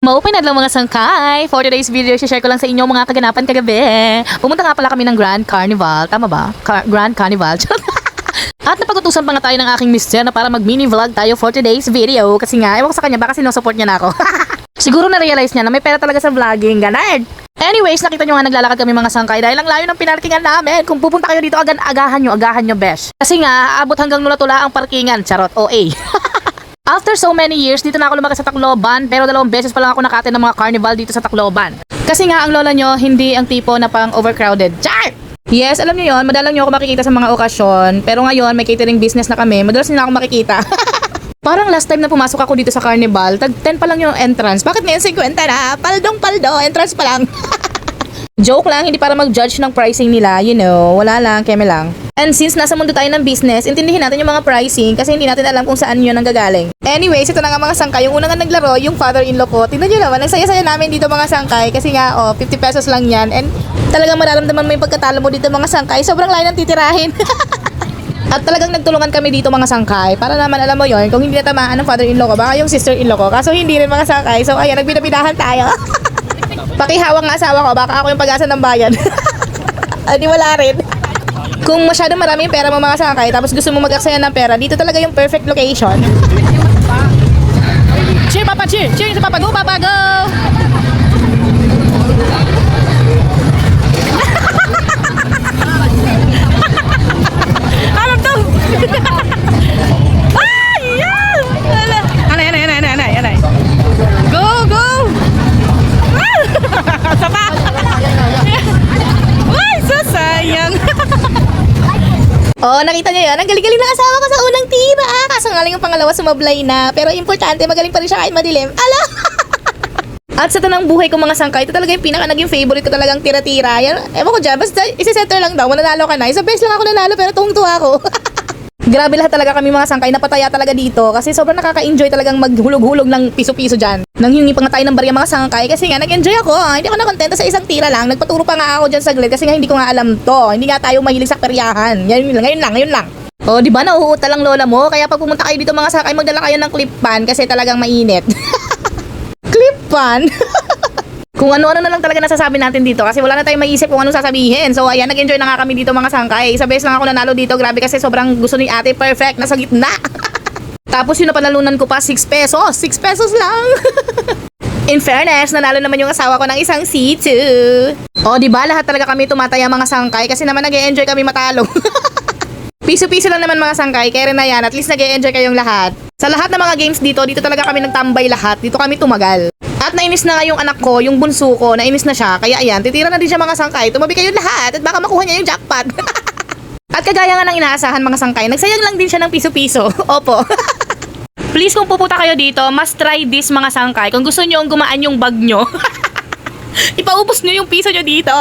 Maupay na lang mga sangkay. For today's video, share ko lang sa inyo mga kaganapan kagabi. Pumunta nga pala kami ng Grand Carnival. Tama ba? Grand Carnival. At napag-utusan pa nga tayo ng aking mister na para mag-mini vlog tayo for today's video. Kasi nga, ewan ko sa kanya, baka sinusupport niya na ako. Siguro na-realize niya na may pera talaga sa vlogging. Ganun. Anyways, nakita nyo nga naglalakad kami mga sangkay dahil ang layo ng pinarkingan namin. Kung pupunta kayo dito, agahan nyo, besh. Kasi nga, abot hanggang Nula-Tula ang parkingan. Charot, OA. After so many years, dito na ako lumakas sa Tacloban, pero 2 beses pa lang ako nakatin ng mga carnival dito sa Tacloban. Kasi nga, ang lola nyo, hindi ang tipo na pang overcrowded. Char! Yes, alam niyo yon, madalang nyo ako makikita sa mga okasyon, pero ngayon, may catering business na kami, madalas nila ako makikita. Parang last time na pumasok ako dito sa carnival, tag 10 pa lang yung entrance. Bakit ngayon 50 na? Paldong-paldo, entrance pa lang. Joke lang, hindi para mag-judge ng pricing nila, you know, wala lang, keme lang. And since nasa mundo tayo ng business, intindihin natin yung mga pricing kasi hindi natin alam kung saan yun ang gagaling. Anyways, ito na nga mga sangkay, yung una nga naglaro, yung father-in-law ko. Tingnan nyo naman, ang saya-saya namin dito mga sangkay kasi nga, 50 pesos lang yan. And talagang mararamdaman mo yung pagkatalo mo dito mga sangkay, sobrang layo ng titirahin. At talagang nagtulungan kami dito mga sangkay para naman alam mo yon kung hindi natamaan ng father-in-law ko, baka yung sister-in-law ko. Kaso hindi rin mga sangkay, so ayan, nagbidabidahan tayo. Pakihawak ng asawa ko, baka ako yung pag-asa ng bayan. Di wala rin. Kung masyadong marami yung pera mo mga sangkay, tapos gusto mo mag-aksaya ng pera, dito talaga yung perfect location. Cheer, Papa, cheer! Cheer sa Papa, go, Papa, go! Ano to? Ay, yan! Anay. Go, go! Sapa! Ay, sayang! Oh, nakita niyo yan? Ang galing-galing ng asawa ko sa unang tira. Kaso nga lang yung pangalawa sumablay na. Pero importante, magaling pa rin siya kahit madilim. Ala! At sa tanang buhay ko mga sangkay, ito talaga yung naging favorite ko talagang tira-tira. Yan, ewan ko dyan, basta isi-center lang daw, mananalo ka na. Isa best lang ako nanalo pero tuwang-tuwa ako. Grabe lahat talaga kami mga sangkay, napataya talaga dito kasi sobrang nakaka-enjoy talagang maghulog-hulog ng piso-piso dyan. Nang hingi pa nga tayo ng barya mga sangkay kasi nga nag-enjoy ako. Hindi ako nakontento sa isang tira lang. Nagpaturo pa nga ako dyan saglit kasi nga hindi ko nga alam to. Hindi nga tayo mahilig sa peryahan. Ngayon lang. O, di ba nauuta lang lola mo? Kaya pag pumunta kayo dito mga sangkay, magdala kayo ng clip pan kasi talagang mainit. Clip pan? Kung ano-ano na lang talaga nasasabi natin dito kasi wala na tayong maisip kung anong sasabihin. So ayan, nag-enjoy na nga kami dito mga sangkay. Isa beses lang ako nanalo dito. Grabe kasi sobrang gusto ni ate. Perfect, nasa gitna. Tapos yun na panalunan ko pa 6 pesos. 6 pesos lang. In fairness, nanalo naman yung asawa ko ng isang C2. O diba, lahat talaga kami tumataya mga sangkay kasi naman nag-enjoy kami matalo. Piso-piso lang naman mga sangkay. Kaya rin na yan, at least nag-enjoy kayong lahat. Sa lahat ng mga games dito talaga kami nagtambay lahat. Dito kami tumagal. At nainis na nga yung anak ko, yung bunso ko, nainis na siya. Kaya ayan, titira na din siya mga sangkay. Tumabi kayo lahat at baka makuha niya yung jackpot. At kagaya nga ng inaasahan mga sangkay, nagsayang lang din siya ng piso-piso. Opo. Please kung pupunta kayo dito, must try this mga sangkay. Kung gusto nyo gumaan yung bag nyo, ipaubos nyo yung piso nyo dito.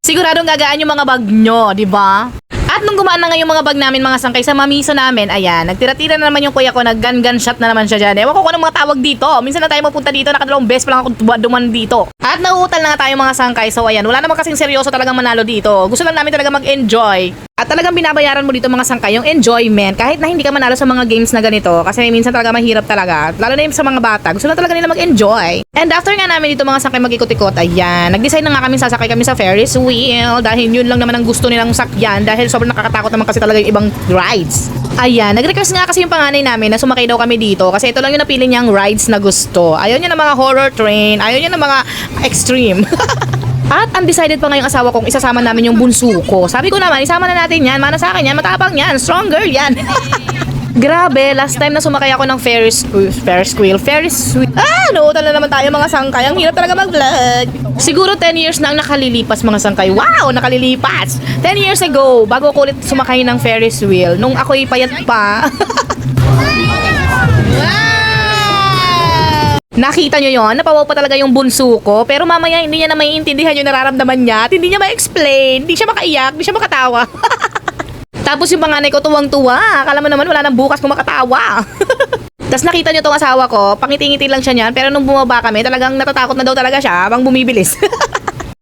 Siguradong gagaan yung mga bag nyo, di ba? At nung gumaan na nga yung mga bag namin mga sangkay sa mamiso namin, ayan, nagtira-tira na naman yung kuya ko, nag-gun shot na naman siya dyan. Ewan ko kung anong mga tawag dito. Minsan na tayo mapunta dito, nakadalawang beses pa lang ako duman dito. At nauutal na nga tayo mga sangkay, so ayan, wala naman kasing seryoso talagang manalo dito. Gusto lang namin talaga mag-enjoy. At talagang binabayaran mo dito mga sangkay yung enjoyment kahit na hindi ka manalo sa mga games na ganito kasi minsan talaga mahirap talaga. Lalo na yung sa mga bata, gusto lang talaga nila mag-enjoy. And after nga namin dito mga sangkay mag-ikot-ikot, ayan, nag-decide na nga kami sasakay kami sa Ferris wheel dahil yun lang naman ang gusto nilang sakyan dahil sobrang nakakatakot naman kasi talaga yung ibang rides. Ayan, nag-request nga kasi yung panganay namin na sumakay daw kami dito kasi ito lang yung napili niyang rides na gusto. Ayaw niya ng mga horror train, ayaw niya ng mga extreme. At undecided pa nga yung asawa kong isasama namin yung bunso ko. Sabi ko naman, isama na natin yan, mana sa akin yan, matapang yan, strong girl yan. Grabe, last time na sumakay ako ng Ferris wheel. Nauutal na naman tayo mga sangkay. Ang hirap talaga mag-vlog. Siguro 10 years na ang nakalilipas mga sangkay. Wow, nakalilipas. 10 years ago, bago ko ulit sumakay ng Ferris wheel, nung ako'y payat pa. Nakita nyo yon? Napawaw pa talaga yung bunso ko. Pero mamaya hindi niya na maiintindihan yung nararamdaman niya. At hindi niya ma-explain. Hindi siya makaiyak. Hindi siya makatawa. Tapos yung panganay ko tuwang-tuwa. Akala mo naman wala nang bukas kung makatawa. Tapos nakita nyo tong asawa ko. Pangiti-ngiti lang siya niyan. Pero nung bumaba kami, talagang natatakot na daw talaga siya habang bumibilis.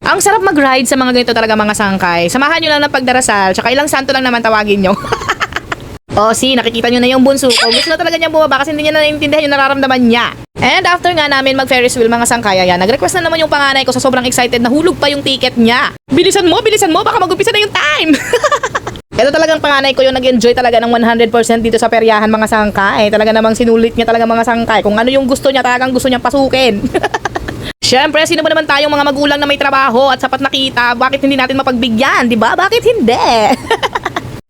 Ang sarap mag-ride sa mga ganito talaga mga sangkay. Samahan nyo lang ng pagdarasal. Tsaka ilang santo lang naman tawagin nyo. O, see, nakikita nyo na yung bunso ko. Gusto na talaga niya bumaba kasi hindi niya na naiintindihan yung nararamdaman niya. And after nga namin mag-Ferris wheel mga sangkay, ayan, nag-request na naman yung panganay ko sa sobrang excited na hulog pa yung ticket niya. Bilisan mo, baka mag-umpisa na yung time. Ito talagang panganay ko yung nag-enjoy talaga ng 100% dito sa peryahan mga sangkay. Talaga namang sinulit niya talaga mga sangkay. Kung ano yung gusto niya, talagang gusto niyang pasukin. Siyempre, sino ba naman tayong mga magulang na may trabaho at sapat na kita? Bakit hindi natin mapagbigyan, di ba? Bakit hindi?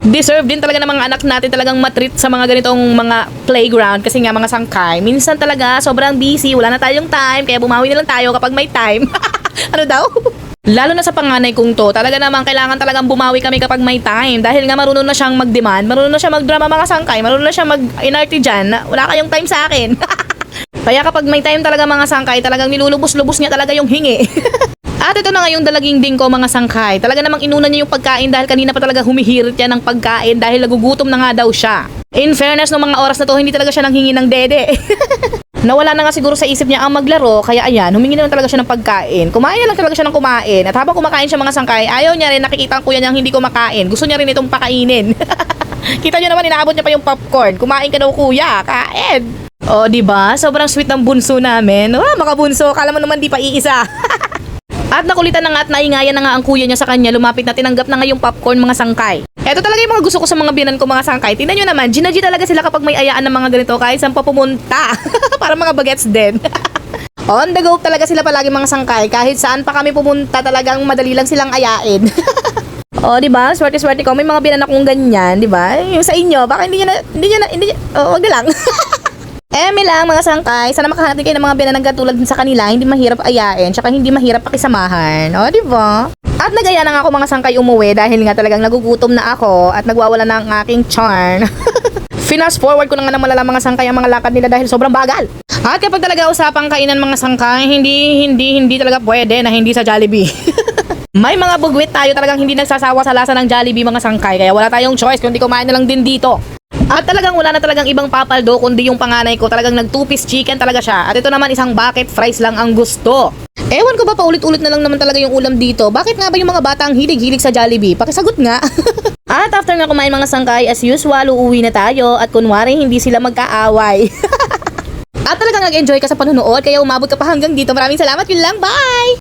Deserve din talaga ng mga anak natin talagang matreat sa mga ganitong mga playground kasi nga mga sangkay. Minsan talaga sobrang busy, wala na tayong time, kaya bumawi na lang tayo kapag may time. Ano daw? Lalo na sa panganay kong to, talaga naman kailangan talagang bumawi kami kapag may time dahil nga marunong na siyang mag-demand, marunong na siya mag-drama mga sangkay, marunong na siya mag-inarte dyan, wala kayong time sa akin. Kaya kapag may time talaga mga sangkay, talagang nilulubos-lubos niya talaga yung hingi. At ito na nga yung dalaging ding ko mga sangkay. Talaga namang inuna niya yung pagkain dahil kanina pa talaga humihirit yan ng pagkain dahil nagugutom na nga daw siya. In fairness, ng mga oras na to, hindi talaga siya nanghingi ng dede. Nawala na nga siguro sa isip niya ang maglaro, kaya ayan, humingi na lang talaga siya ng pagkain. Kumain na lang talaga siya ng kumain. At habang kumakain siya mga sangkay, ayaw niya rin, nakikita ang kuya niyang hindi kumakain. Gusto niya rin itong pakainin. Kita niyo naman, inaabot niya pa yung popcorn. Kumain ka daw kuya, kain. O, diba? Sobrang sweet ng bunso namin. Oh, mga bunso, kala mo naman di pa iisa. At nakulitan na nga at naingayan na nga ang kuya niya sa kanya, lumapit na tinanggap na nga yung popcorn mga sangkay. Ito talaga yung mga gusto ko sa mga binan ko mga sangkay. Tingnan nyo naman, ginaji talaga sila kapag may ayaan ng mga ganito kahit saan pa pumunta. Para mga bagets din. On the go talaga sila palagi mga sangkay. Kahit saan pa kami pumunta talagang madali lang silang ayain. O, di ba? Swerte-swerte ko. May mga binan akong ganyan, di ba? Yung sa inyo, baka hindi nyo, wag na lang. Eme lang mga sangkay, sana makahantin kayo ng mga binanang katulad din sa kanila, hindi mahirap ayain, tsaka hindi mahirap pakisamahan. O, di ba? At nagaya na nga ako mga sangkay umuwi dahil nga talagang nagugutom na ako at nagwawala na ang aking charm. Fast forward ko na nga ng malala mga sangkay ang mga lakad nila dahil sobrang bagal. At kapag talaga usapang kainan mga sangkay, hindi talaga pwede na hindi sa Jollibee. May mga bugwit tayo talagang hindi nagsasawa sa lasa ng Jollibee mga sangkay, kaya wala tayong choice kundi kumain na lang din dito. At talagang wala na talagang ibang papaldo kundi yung panganay ko, talagang nag-2-piece chicken talaga siya. At ito naman isang bucket fries lang ang gusto. Ewan ko ba paulit-ulit na lang naman talaga yung ulam dito. Bakit nga ba yung mga bata ang hilig-hilig sa Jollibee? Pakisagot nga. At after nga kumain mga sangkay, as usual, uuwi na tayo at kunwari hindi sila magkaaway. At talagang nag-enjoy ka sa panonood kaya umabot ka pa hanggang dito. Maraming salamat, yun lang, bye!